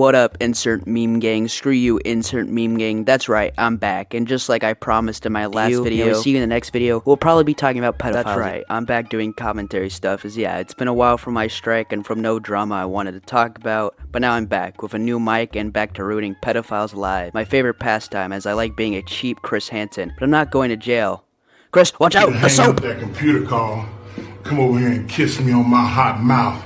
What up, insert meme gang? Screw you, insert meme gang. That's right, I'm back. And just like I promised in my last video, see you in the next video, we'll probably be talking about pedophiles. That's right, I'm back doing commentary stuff. Yeah, it's been a while from my strike and from no drama I wanted to talk about, but now I'm back with a new mic and back to rooting pedophiles live. My favorite pastime, as I like being a cheap Chris Hansen, but I'm not going to jail. Chris, watch out! The soap! Hang up that computer call. Come over here and kiss me on my hot mouth.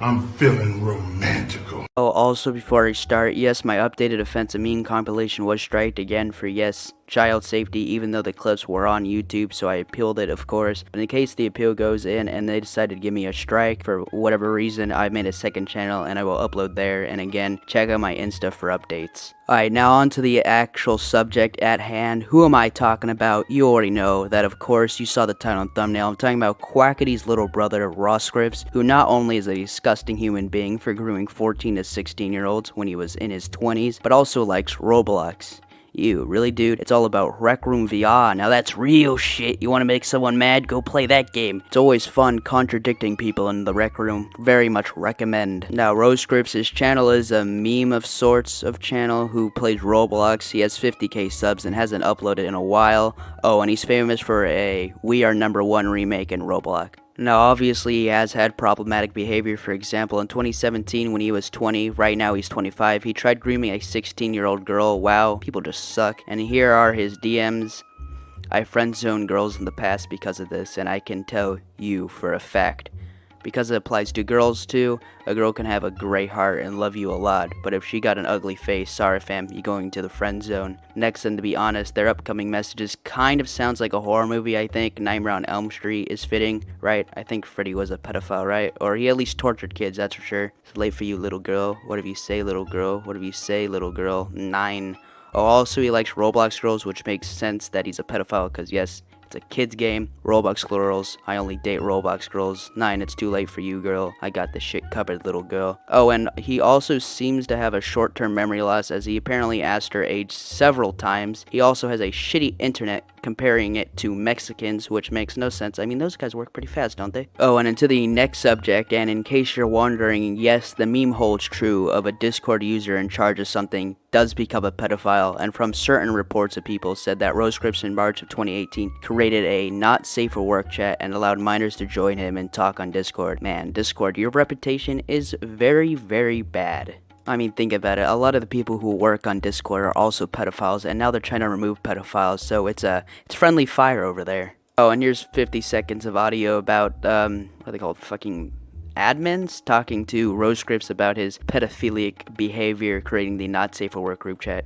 I'm feeling romantical. Oh, also before I start, yes, my updated offensive meme compilation was striked again for, yes, child safety, even though the clips were on YouTube, so I appealed it, of course. But in case the appeal goes in and they decide to give me a strike for whatever reason, I made a second channel and I will upload there. And again, check out my Insta for updates. Alright, now on to the actual subject at hand. Who am I talking about? You already know that, of course. You saw the title and thumbnail. I'm talking about Quackity'd little brother, Roscript, who not only is a disgusting human being for grooming 14 to 16-year-olds when he was in his 20s, but also likes Roblox. Ew, really, dude? It's all about Rec Room VR. Now that's real shit. You want to make someone mad? Go play that game. It's always fun contradicting people in the Rec Room. Very much recommend. Now, Roscript's channel is a meme of sorts of channel who plays Roblox. He has 50k subs and hasn't uploaded in a while. Oh, and he's famous for a We Are #1 remake in Roblox. Now, obviously, he has had problematic behavior. For example, in 2017, when he was 20, right now he's 25, he tried grooming a 16-year-old girl. Wow, people just suck. And here are his DMs. I friend-zoned girls in the past because of this, and I can tell you for a fact. Because it applies to girls too, a girl can have a great heart and love you a lot, but if she got an ugly face, sorry fam, you're going to the friend zone. Next, and to be honest, their upcoming messages kind of sounds like a horror movie. I think Nightmare on Elm Street is fitting, right? I think Freddy was a pedophile, right? Or he at least tortured kids, that's for sure. It's late for you, little girl. What if you say, little girl? What if you say, little girl? 9. Oh, also he likes Roblox girls, which makes sense that he's a pedophile, because yes, it's a kid's game. Roblox girls. I only date Roblox girls. 9, it's too late for you, girl. I got the shit covered, little girl. Oh, and he also seems to have a short-term memory loss, as he apparently asked her age several times. He also has a shitty internet, comparing it to Mexicans, which makes no sense. I mean, those guys work pretty fast, don't they? Oh, and into the next subject, and in case you're wondering, yes, the meme holds true of a Discord user in charge of something does become a pedophile, and from certain reports of people said that Roscript in March of 2018 created a not safe for work chat and allowed minors to join him and talk on Discord. Man, Discord, your reputation is very, very bad. I mean, think about it. A lot of the people who work on Discord are also pedophiles, and now they're trying to remove pedophiles, so it's friendly fire over there. Oh, and here's 50 seconds of audio about, what are they called? Fucking admins talking to Roscript about his pedophilic behavior, creating the not safe for work group chat.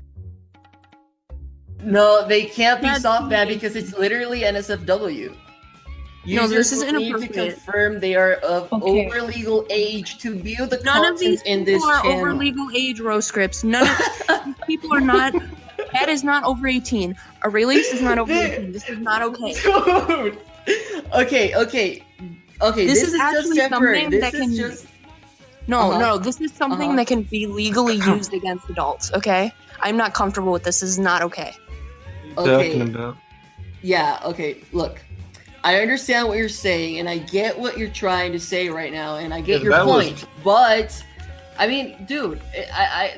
No, they can't be soft banned because it's literally NSFW. No, this is Users need inappropriate. to confirm they are of over legal age to view the None of these content in people this are channel. over legal age, Roscripts. None of these people are not. That is not over 18. A release is not over 18. This is not okay. Dude! Okay. This is just actually temporary. something This that is can. just... No, this is something that can be legally used against adults, okay? I'm not comfortable with this. This is not okay. Okay. Yeah, okay, look. I understand what you're saying, and I get what you're trying to say right now, and I get your point. But I mean, dude,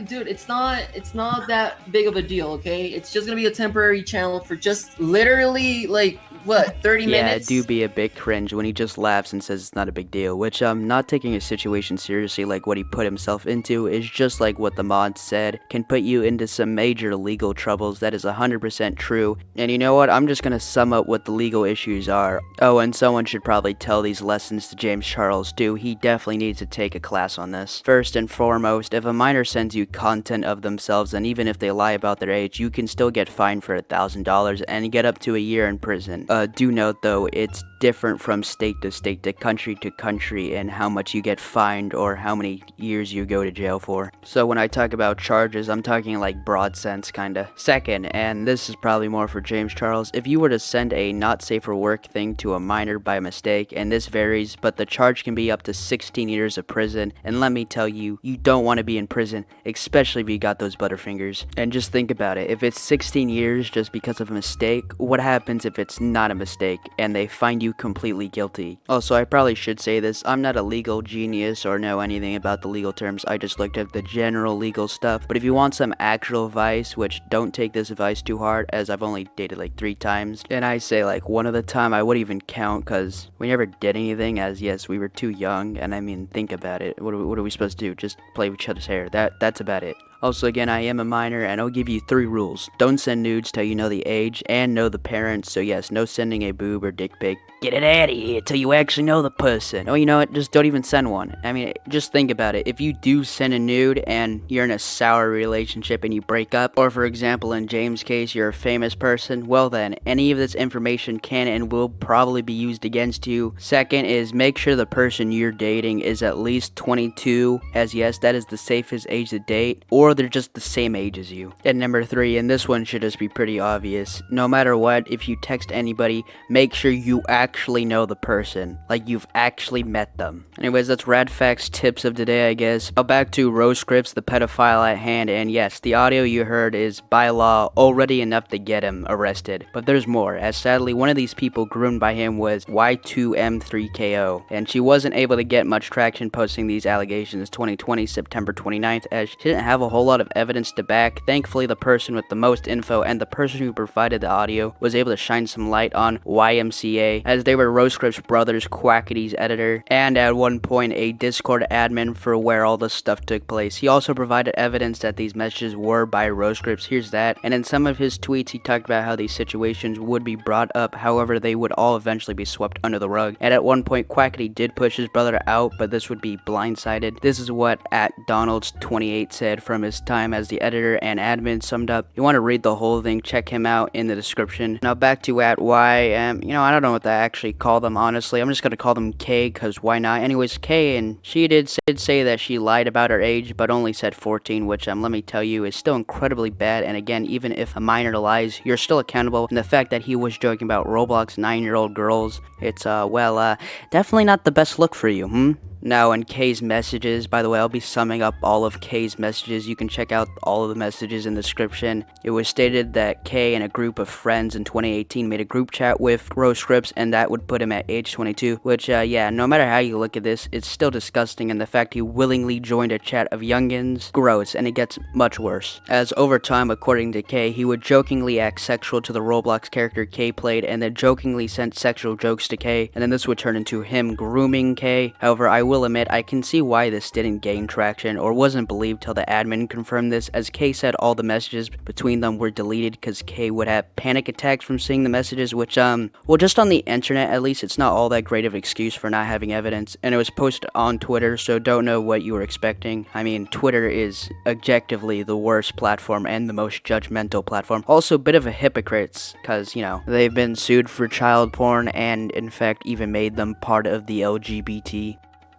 dude, it's not that big of a deal, okay? It's just gonna be a temporary channel for just literally like what, 30 minutes? Yeah, do be a bit cringe when he just laughs and says it's not a big deal, which not taking his situation seriously like what he put himself into is just like what the mod said, can put you into some major legal troubles. That is 100% true. And you know what? I'm just gonna sum up what the legal issues are. Oh, and someone should probably tell these lessons to James Charles too. He definitely needs to take a class on this. First and foremost, if a minor sends you content of themselves, and even if they lie about their age, you can still get fined for $1,000 and get up to a year in prison. Do note though, it's different from state to state to country and how much you get fined or how many years you go to jail for. So when I talk about charges, I'm talking like broad sense kinda. Second, and this is probably more for James Charles, if you were to send a not safe for work thing to a minor by mistake, and this varies, but the charge can be up to 16 years of prison, and let me tell you, you don't want to be in prison, especially if you got those butterfingers. And just think about it, if it's 16 years just because of a mistake, what happens if it's 9 not a mistake, and they find you completely guilty. Also, I probably should say this, I'm not a legal genius or know anything about the legal terms, I just looked at the general legal stuff, but if you want some actual advice, which don't take this advice too hard, as I've only dated like 3 times, and I say like one of the time I wouldn't even count, cause we never did anything, as yes, we were too young, and I mean, think about it, what are we supposed to do, just play with each other's hair, that's about it. Also, again, I am a minor, and I'll give you 3 rules. Don't send nudes till you know the age, and know the parents, so yes, no sending a boob or dick pic. Get it out of here till you actually know the person. Oh, you know what, just don't even send one. I mean, just think about it. If you do send a nude, and you're in a sour relationship and you break up, or for example, in James' case, you're a famous person, well then, any of this information can and will probably be used against you. Second is, make sure the person you're dating is at least 22, as yes, that is the safest age to date, or they're just the same age as you. And number 3, and this one should just be pretty obvious, no matter what, if you text anybody, make sure you actually know the person, like you've actually met them. Anyways, that's Rad Facts tips of today, I guess. Now back to Roscript, the pedophile at hand, and yes, the audio you heard is by law already enough to get him arrested, but there's more, as sadly one of these people groomed by him was Y2M3KO, and she wasn't able to get much traction posting these allegations 2020 September 29th, as she didn't have a whole lot of evidence to back. Thankfully, the person with the most info and the person who provided the audio was able to shine some light on YMCA, as they were Roscript's brother's Quackity'd editor, and at one point a Discord admin for where all this stuff took place. He also provided evidence that these messages were by Roscript. Here's that. And in some of his tweets, he talked about how these situations would be brought up, however, they would all eventually be swept under the rug. And at one point, Quackity did push his brother out, but this would be blindsided. This is what @Donalds28 said from his time as the editor and admin summed up. You want to read the whole thing, check him out in the description. Now back to @YM, I don't know what to actually call them, honestly. I'm just gonna call them K, cause why not? Anyways, K, and she did say that she lied about her age, but only said 14, which let me tell you is still incredibly bad. And again, even if a minor lies, you're still accountable. And the fact that he was joking about Roblox 9-year-old girls, it's definitely not the best look for you, Now, in Kay's messages, by the way, I'll be summing up all of Kay's messages. You can check out all of the messages in the description. It was stated that Kay and a group of friends in 2018 made a group chat with Roscript, and that would put him at age 22, which, yeah, no matter how you look at this, it's still disgusting, and the fact he willingly joined a chat of youngins, gross, and it gets much worse. As over time, according to Kay, he would jokingly act sexual to the Roblox character Kay played, and then jokingly sent sexual jokes to Kay, and then this would turn into him grooming Kay. However, I will admit, I can see why this didn't gain traction or wasn't believed till the admin confirmed this, as Kay said all the messages between them were deleted because Kay would have panic attacks from seeing the messages, which, well, just on the internet, at least, it's not all that great of an excuse for not having evidence, and it was posted on Twitter, so don't know what you were expecting. I mean, Twitter is objectively the worst platform and the most judgmental platform. Also, a bit of a hypocrites, because, they've been sued for child porn and, in fact, even made them part of the LGBT.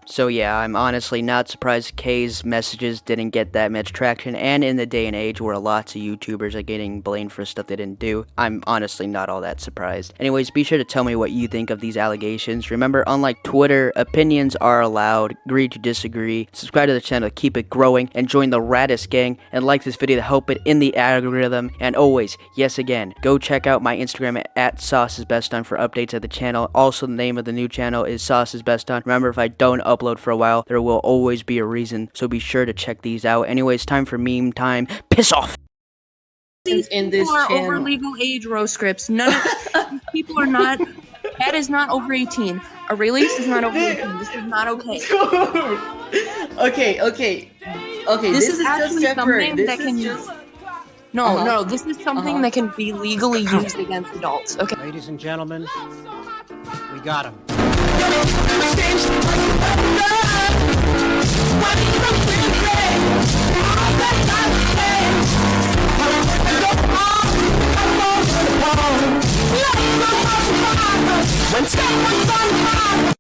So yeah, I'm honestly not surprised Kay's messages didn't get that much traction, and in the day and age where lots of YouTubers are getting blamed for stuff they didn't do, I'm honestly not all that surprised. Anyways, be sure to tell me what you think of these allegations. Remember, unlike Twitter, opinions are allowed. Agree to disagree. Subscribe to the channel to keep it growing, and join the Raddest gang, and like this video to help it in the algorithm. And always, yes again, go check out my Instagram at @SauceIsBestDone for updates of the channel. Also, the name of the new channel is SauceIsBestDone. Remember, if I don't upload for a while, there will always be a reason, so be sure to check these out. Anyways, time for meme time. Piss off! These people are over legal age, Roscript. None of these people are not. That is not over 18. A release is not over 18. This is not okay. Okay. This is actually something that can. No, this is something that can be legally used against adults. Okay. Ladies and gentlemen, we got him. When